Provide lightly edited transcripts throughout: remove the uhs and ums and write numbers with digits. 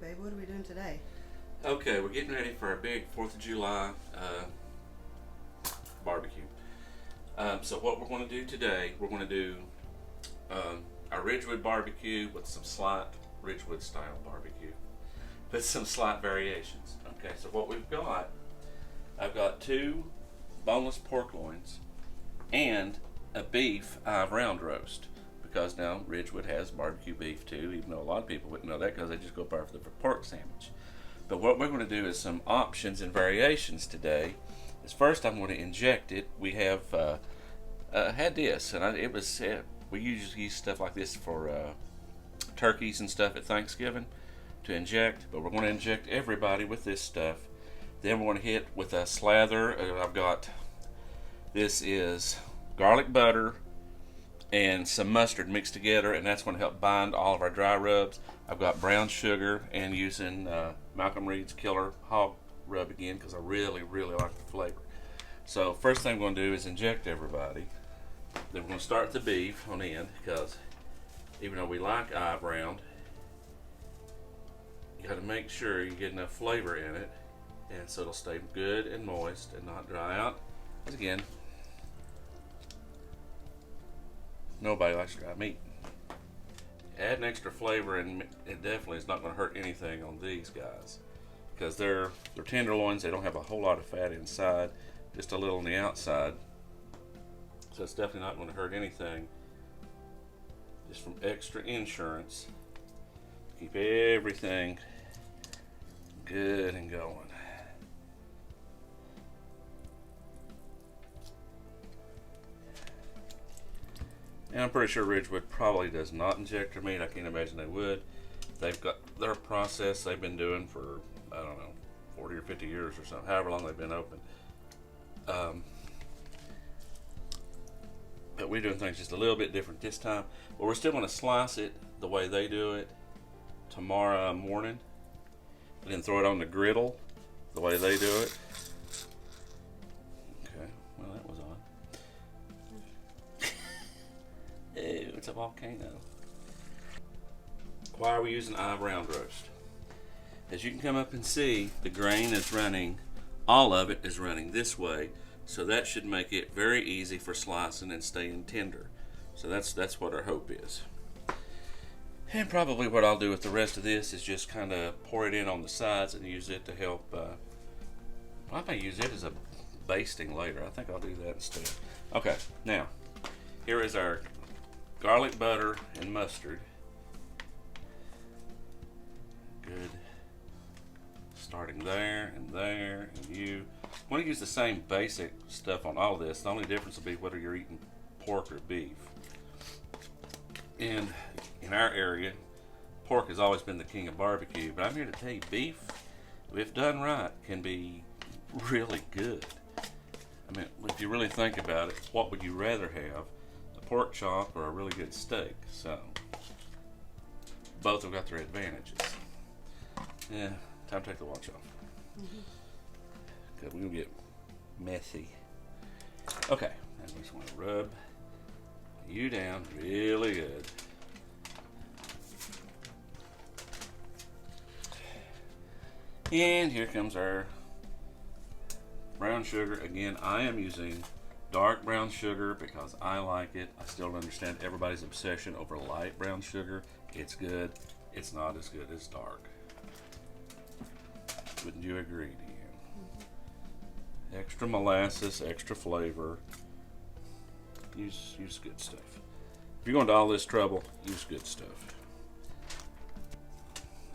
babe. What are we doing today? Okay, we're getting ready for our big 4th of July barbecue. So what we're going to do today, we're going to do a Ridgewood barbecue with some slight Ridgewood style barbecue, with some slight variations. Okay, so what we've got, I've got 2 boneless pork loins and a beef round roast, because now Ridgewood has barbecue beef too, even though a lot of people wouldn't know that because they just go for the pork sandwich. But what we're going to do is some options and variations today. Is first I'm going to inject it. We have had this, and we usually use stuff like this for turkeys and stuff at Thanksgiving to inject, but we're going to inject everybody with this stuff. Then we're going to hit with a slather. This is garlic butter and some mustard mixed together, and that's going to help bind all of our dry rubs. I've got brown sugar and using Malcolm Reed's Killer Hog Rub again because I really like the flavor. So first thing we're going to do is inject everybody. Then we're going to start the beef on the end, because even though we like eye browned, you got to make sure you get enough flavor in it, and so it'll stay good and moist and not dry out. Because again, nobody likes dry meat. Add an extra flavor, and it definitely is not going to hurt anything on these guys, because they're tenderloins. They don't have a whole lot of fat inside, just a little on the outside. So it's definitely not going to hurt anything. Just from extra insurance, keep everything good and going. And I'm pretty sure Ridgewood probably does not inject their meat. I can't imagine they would. They've got their process they've been doing for, I don't know, 40 or 50 years or something, however long they've been open. But we're doing things just a little bit different this time. But we're still going to slice it the way they do it tomorrow morning, and then throw it on the griddle the way they do it. Okay, well, that was odd. Ew, it's a volcano. Why are we using eye round roast? As you can come up and see, the grain is running, all of it is running this way, so that should make it very easy for slicing and staying tender. So that's what our hope is. And probably what I'll do with the rest of this is just kind of pour it in on the sides and use it to help. I may use it as a basting later. I think I'll do that instead. Okay, now here is our garlic butter and mustard. Good. Starting there and there, and you want to use the same basic stuff on all this. The only difference will be whether you're eating pork or beef. And in our area, pork has always been the king of barbecue, but I'm here to tell you, beef, if done right, can be really good. I mean, if you really think about it, what would you rather have, a pork chop or a really good steak? So both have got their advantages. Yeah, time to take the watch off. Because we're going to get messy. Okay, now we just want to rub you down really good. And here comes our brown sugar. Again, I am using dark brown sugar because I like it. I still don't understand everybody's obsession over light brown sugar. It's good. It's not as good as dark. Wouldn't you agree, Deanne? Extra molasses, extra flavor. Use good stuff. If you're going to all this trouble, use good stuff.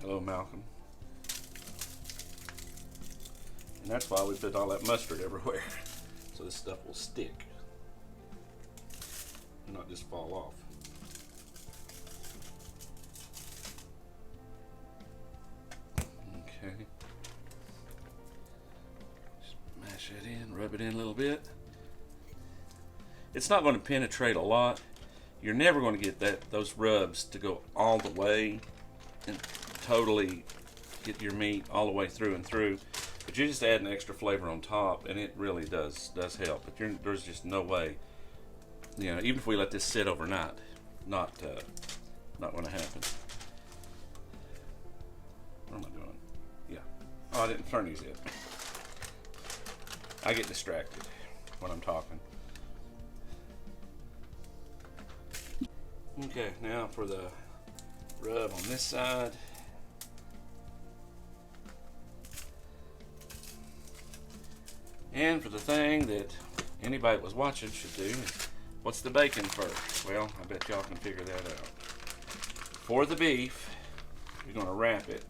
Hello, Malcolm. And that's why we put all that mustard everywhere, so this stuff will stick and not just fall off. Okay. Just mash it in, rub it in a little bit. It's not going to penetrate a lot. You're never going to get those rubs to go all the way and totally get your meat all the way through and through. But you just add an extra flavor on top, and it really does help. But there's just no way, even if we let this sit overnight, not going to happen. Where are my Oh, I didn't turn these yet. I get distracted when I'm talking. Okay, now for the rub on this side. And for the thing that anybody that was watching should do, what's the bacon first? Well, I bet y'all can figure that out. For the beef, you're going to wrap it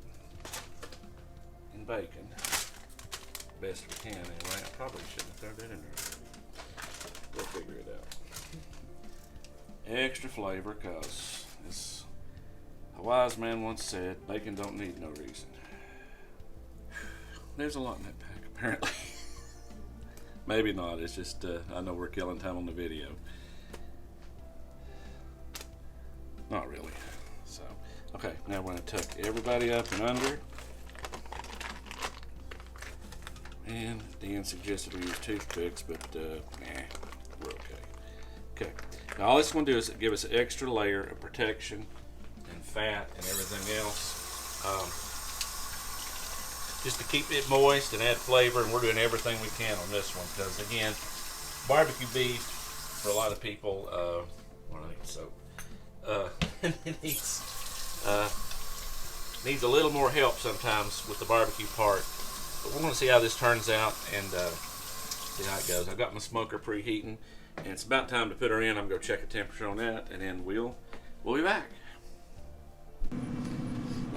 in bacon. Best we can anyway. I probably shouldn't have thrown that in there. We'll figure it out. Extra flavor, because as a wise man once said, bacon don't need no reason. There's a lot in that pack, apparently. Maybe not, it's just, I know we're killing time on the video. Not really. So, okay, now we're going to tuck everybody up and under. And Dan suggested we use toothpicks, but nah, we're okay. Okay, now all it's going to do is give us an extra layer of protection and fat and everything else. Just to keep it moist and add flavor, and we're doing everything we can on this one because, again, barbecue beef, for a lot of people, it needs a little more help sometimes with the barbecue part. But we're going to see how this turns out and see how it goes. I've got my smoker preheating, and it's about time to put her in. I'm going to check the temperature on that, and then we'll be back.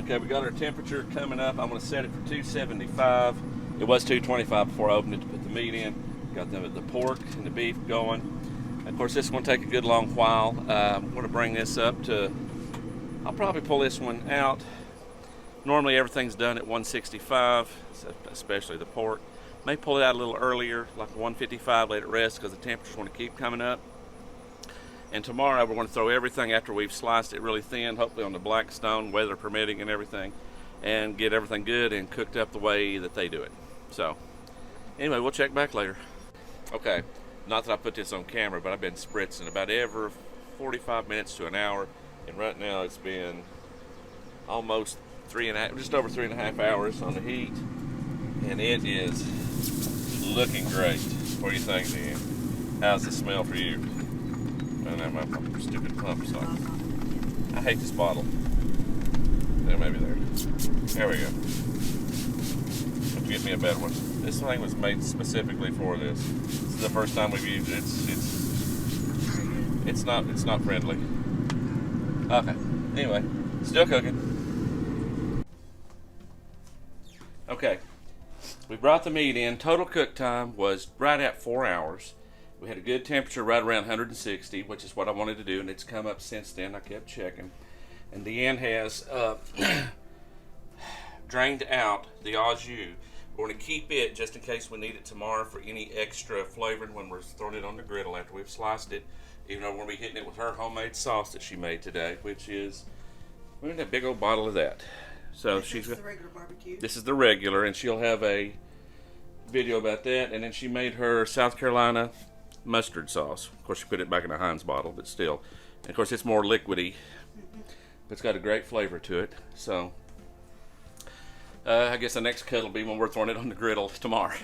Okay, we got our temperature coming up. I'm going to set it for 275. It was 225 before I opened it to put the meat in. Got the pork and the beef going. Of course, this is going to take a good long while. I'm going to bring this up to, I'll probably pull this one out. Normally everything's done at 165, especially the pork. May pull it out a little earlier, like 155, let it rest because the temperature's going to keep coming up. And tomorrow we're going to throw everything after we've sliced it really thin, hopefully on the black stone, weather permitting and everything, and get everything good and cooked up the way that they do it. So, anyway, we'll check back later. Okay, not that I put this on camera, but I've been spritzing about every 45 minutes to an hour, and right now it's been almost just over 3.5 hours on the heat, and it is looking great. What do you think, Dan? How's the smell for you? And then my stupid pump's on. I hate this bottle. There, maybe there. There we go. Have to get me a better one. This thing was made specifically for this. This is the first time we've used it. It's not friendly. Okay. Anyway, still cooking. Okay. We brought the meat in. Total cook time was right at 4 hours. We had a good temperature right around 160, which is what I wanted to do, and it's come up since then. I kept checking. And Deanne has drained out the au jus. We're going to keep it just in case we need it tomorrow for any extra flavoring when we're throwing it on the griddle after we've sliced it. Even though we're going to be hitting it with her homemade sauce that she made today, which is, we're going to have a big old bottle of that. So this is the regular barbecue. This is the regular, and she'll have a video about that. And then she made her South Carolina mustard sauce. Of course, she put it back in a Heinz bottle, but still. And of course, it's more liquidy, but it's got a great flavor to it. So, I guess the next cut will be when we're throwing it on the griddle tomorrow.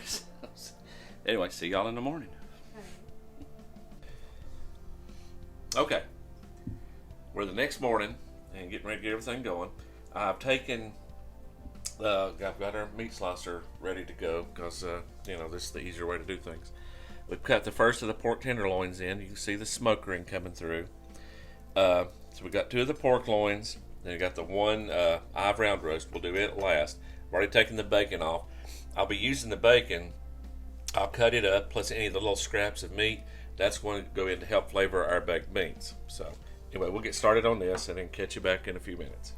Anyway, see y'all in the morning. Okay, we're the next morning and getting ready to get everything going. I've taken, I've got our meat slicer ready to go because, this is the easier way to do things. We've cut the first of the pork tenderloins in. You can see the smoke ring coming through. So we got 2 of the pork loins. Then we got the one I've round roast. We'll do it last. I've already taken the bacon off. I'll be using the bacon. I'll cut it up, plus any of the little scraps of meat. That's going to go in to help flavor our baked beans. So anyway, we'll get started on this and then catch you back in a few minutes.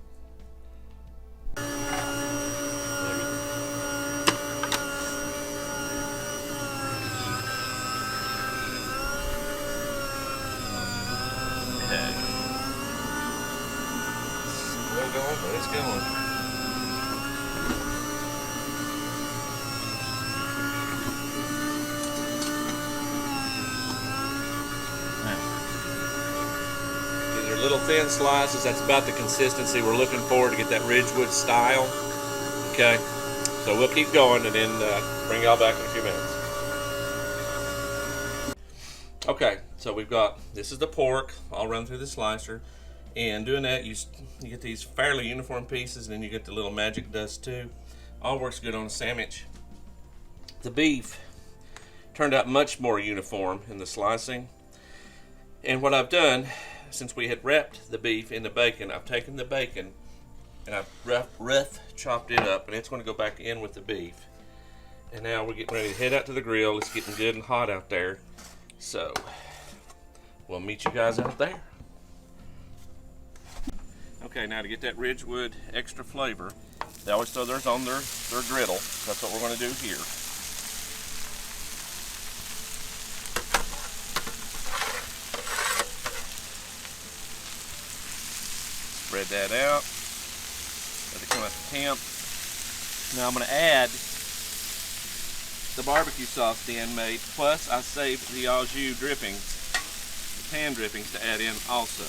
Still going, but it's going. Little thin slices. That's about the consistency we're looking for to get that Ridgewood style. Okay, So we'll keep going and then bring y'all back in a few minutes. Okay, so we've got, this is the pork, all run through the slicer. And doing that, you get these fairly uniform pieces, and then you get the little magic dust too. All works good on a sandwich. The beef turned out much more uniform in the slicing. And what I've done, since we had wrapped the beef in the bacon, I've taken the bacon and I've rough chopped it up, and it's going to go back in with the beef. And now we're getting ready to head out to the grill. It's getting good and hot out there. So we'll meet you guys out there. Okay, now to get that Ridgewood extra flavor, they always throw theirs on their griddle. That's what we're going to do here. Spread that out. Let it come up to temp. Now I'm going to add the barbecue sauce Dan made, plus I saved the au jus drippings, the pan drippings, to add in also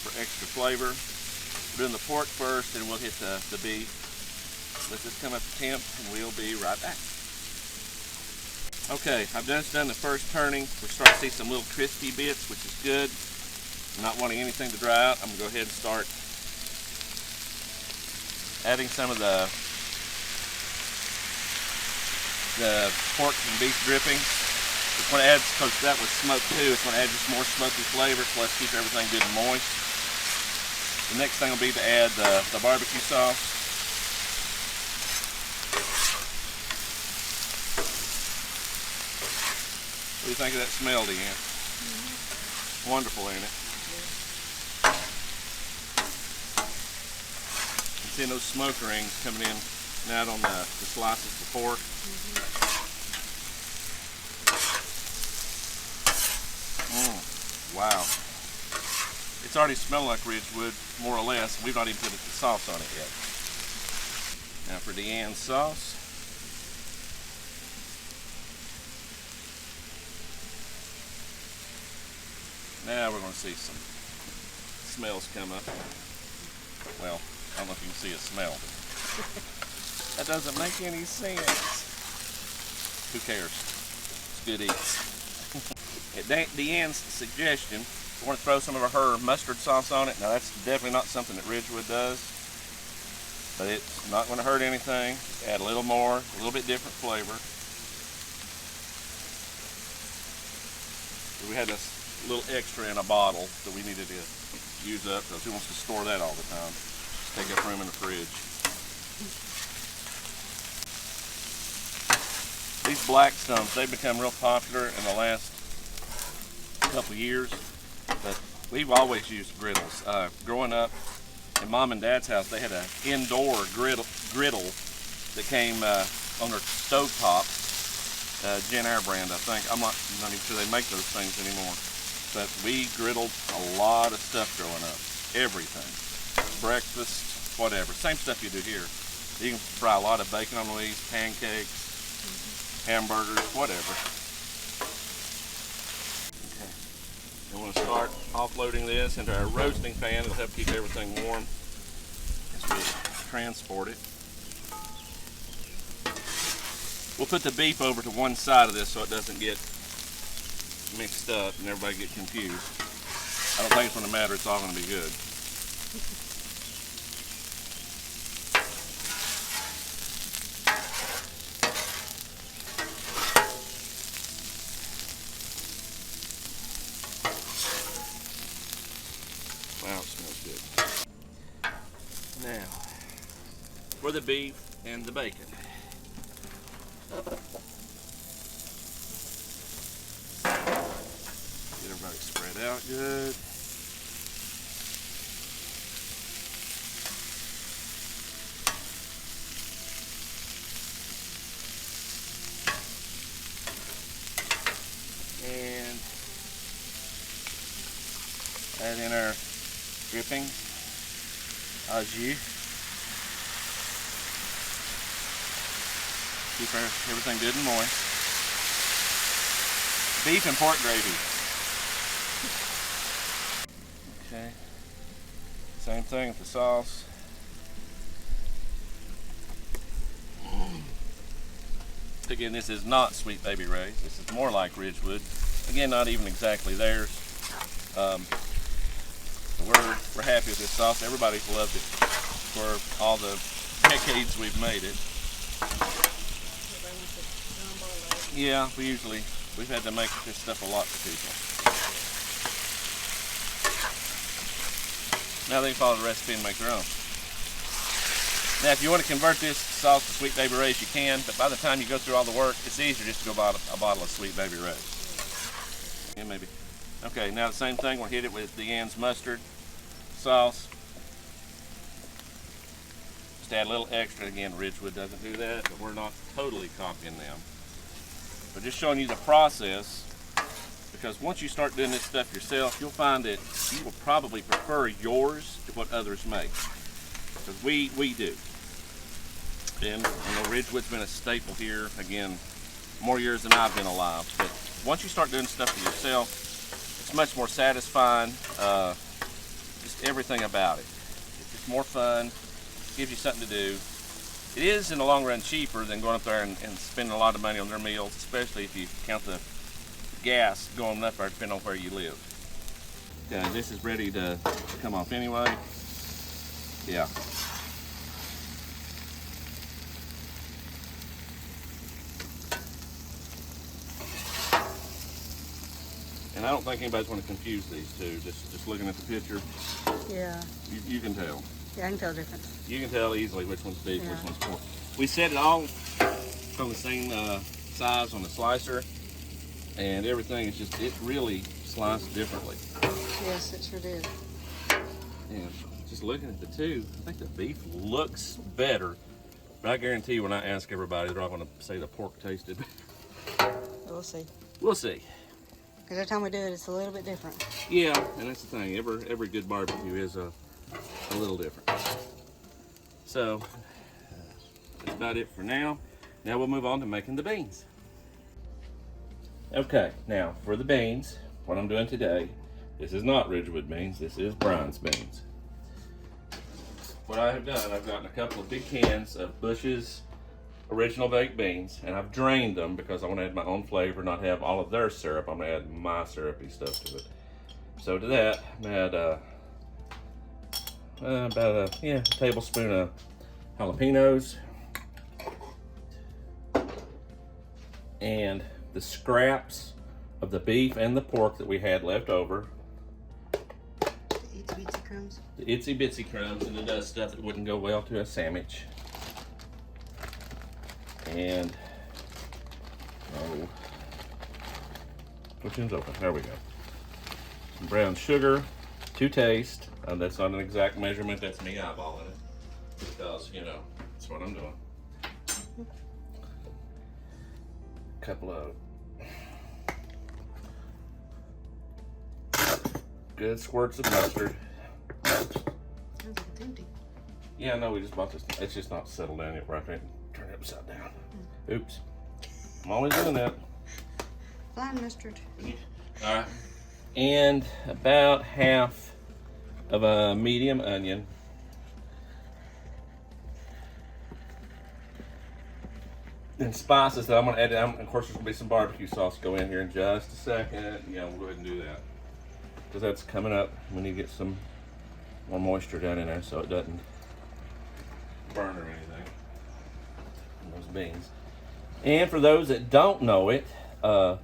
for extra flavor. We're doing the pork first, and we'll hit the beef. Let this come up to temp, and we'll be right back. Okay, I've just done the first turning. We're starting to see some little crispy bits, which is good. I'm not wanting anything to dry out. I'm going to go ahead and start adding some of the pork and beef drippings. It's going to add, because that was smoked too, it's going to add just more smoky flavor, plus keep everything good and moist. The next thing will be to add the barbecue sauce. What do you think of that smell, Deanne? Mm-hmm. Wonderful, ain't it? You see those smoke rings coming in and out on the slices of pork. Mm-hmm. Wow. It's already smelled like Ridgewood, more or less. We've not even put the sauce on it yet. Now for Deanne's sauce. Now we're going to see some smells come up. Well, I don't know if you can see a smell. That doesn't make any sense. Who cares? It's good eats. At Deanne's suggestion, we're going to throw some of her mustard sauce on it. Now that's definitely not something that Ridgewood does, but it's not going to hurt anything. Add a little more, a little bit different flavor. We had this little extra in a bottle that we needed to use up, because who wants to store that all the time? Just take up room in the fridge. These Blackstones, they've become real popular in the last couple of years, but we've always used griddles. Growing up in Mom and Dad's house, they had an indoor griddle that came on their stovetop. Jen Air brand, I think. I'm not even sure they make those things anymore. But we griddled a lot of stuff growing up. Everything. Breakfast, whatever. Same stuff you do here. You can fry a lot of bacon on these, pancakes, hamburgers, whatever. Okay. And we'll start offloading this into our roasting pan. It'll help keep everything warm as we transport it. We'll put the beef over to one side of this so it doesn't get mixed up and everybody get confused. I don't think it's going to matter. It's all going to be good. Wow, it smells good. Now, for the beef and the bacon. Get everybody spread out good. And add in our dripping, au jus. Keep everything good and moist. Beef and pork gravy. Okay. Same thing with the sauce. Again, this is not Sweet Baby Ray's. This is more like Ridgewood. Again, not even exactly theirs. We're happy with this sauce. Everybody's loved it for all the decades we've made it. Yeah, we've had to make this stuff a lot for people. Now they can follow the recipe and make their own. Now, if you want to convert this sauce to Sweet Baby Ray's, you can, but by the time you go through all the work, it's easier just to go buy a bottle of Sweet Baby Ray's. Yeah, maybe. Okay, now the same thing, we'll hit it with Deanne's mustard sauce. Just add a little extra. Again, Ridgewood doesn't do that, but we're not totally copying them. But just showing you the process, because once you start doing this stuff yourself, you'll find that you will probably prefer yours to what others make. Because we do. And I know Ridgewood's been a staple here, again, more years than I've been alive. But once you start doing stuff for yourself, it's much more satisfying, just everything about it. It's just more fun, gives you something to do. It is, in the long run, cheaper than going up there and spending a lot of money on their meals, especially if you count the gas going up there depending on where you live. Okay, this is ready to come off anyway. Yeah. And I don't think anybody's going to confuse these two. Just looking at the picture. Yeah. You can tell. Yeah, I can tell the difference. You can tell easily which one's beef, Yeah. which one's pork. We set it all from the same size on the slicer, and everything is just, it really sliced differently. Yes, it sure did. And just looking at the two, I think the beef looks better. But I guarantee you, when I ask everybody, they're all going to say the pork tasted better. We'll see. We'll see. Because every time we do it, it's a little bit different. Yeah, and that's the thing. Every good barbecue is a little different. So that's about it for now. Now we'll move on to making the beans. Okay, now for the beans, what I'm doing today, this is not Ridgewood beans, this is Brian's beans. What I have done, I've gotten a couple of big cans of Bush's original baked beans, and I've drained them because I want to add my own flavor, not have all of their syrup. I'm going to add my syrupy stuff to it. So to that, I'm going to add about a tablespoon of jalapenos and the scraps of the beef and the pork that we had left over. The itsy bitsy crumbs. The itsy bitsy crumbs and the dust stuff that wouldn't go well to a sandwich. And which one's open? There we go. Some brown sugar to taste. That's not an exact measurement, that's me eyeballing it. Because, you know, that's what I'm doing. A couple of good squirts of mustard. Sounds like it's empty. Yeah, no, we just bought this. It's just not settled down yet. Right, turn it upside down. Oops. I'm always doing that. Fine mustard. All right. And about half of a medium onion. And spices that I'm going to add. Of course, there's going to be some barbecue sauce go in here in just a second. Yeah, we'll go ahead and do that. Because that's coming up. We need to get some more moisture down in there so it doesn't burn or anything. Those beans. And for those that don't know it, the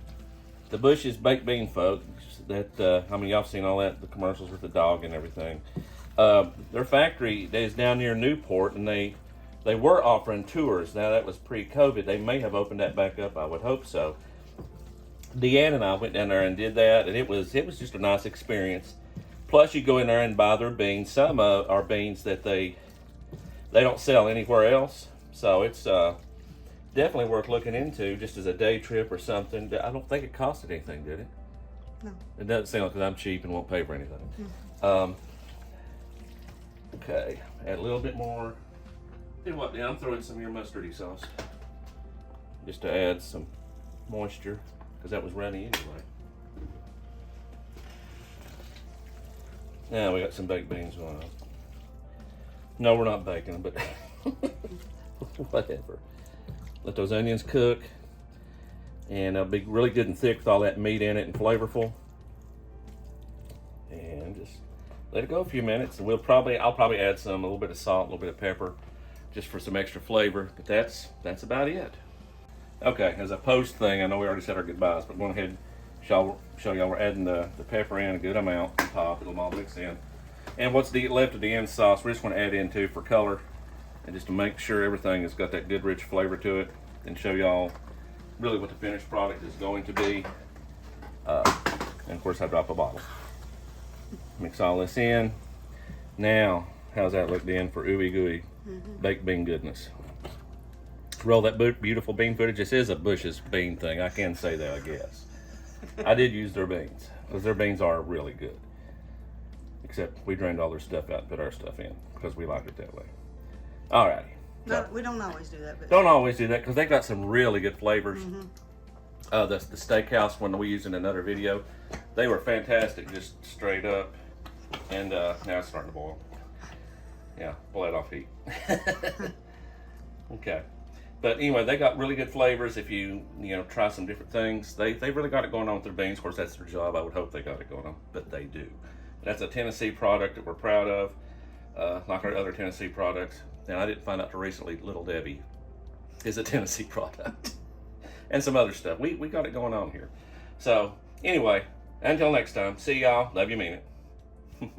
Bush's baked bean folks, that I mean, y'all seen all that, the commercials with the dog and everything. Their factory is down near Newport, and they were offering tours. Now that was pre-COVID. They may have opened that back up. I would hope so. Deanne and I went down there and did that, and it was just a nice experience. Plus, you go in there and buy their beans. Some are beans that they don't sell anywhere else, so it's definitely worth looking into just as a day trip or something. I don't think it costed anything, did it? No. It doesn't sound like, because I'm cheap and won't pay for anything. Okay, add a little bit more. Tell you what, I'm throwing some of your mustardy sauce just to add some moisture, because that was runny anyway. Now we got some baked beans going on. No, we're not baking them, but whatever. Let those onions cook. And it'll be really good and thick with all that meat in it and flavorful. And just let it go a few minutes. And I'll probably add a little bit of salt, a little bit of pepper, just for some extra flavor. But that's about it. Okay, as a post thing, I know we already said our goodbyes, but going ahead and show y'all we're adding the pepper in a good amount on top. It'll all mix in. And what's left of the end sauce, we just want to add in too for color, and just to make sure everything has got that good rich flavor to it, and show y'all really what the finished product is going to be. And of course I drop a bottle. Mix all this in. Now, how's that look then for ooey gooey baked bean goodness? Roll that beautiful bean footage. This is a Bush's bean thing. I can say that, I guess. I did use their beans, because their beans are really good. Except we drained all their stuff out and put our stuff in, because we like it that way. Alrighty. No, we don't always do that. But Don't always do that, because they got some really good flavors. The steakhouse one we used in another video, they were fantastic, just straight up. And now it's starting to boil. Yeah, boil it off heat. Okay. But anyway, they got really good flavors. If you try some different things, they really got it going on with their beans. Of course, that's their job. I would hope they got it going on, but they do. That's a Tennessee product that we're proud of, like our other Tennessee products. And I didn't find out till recently, Little Debbie is a Tennessee product, and some other stuff. We got it going on here. So anyway, until next time, see y'all. Love you, mean it.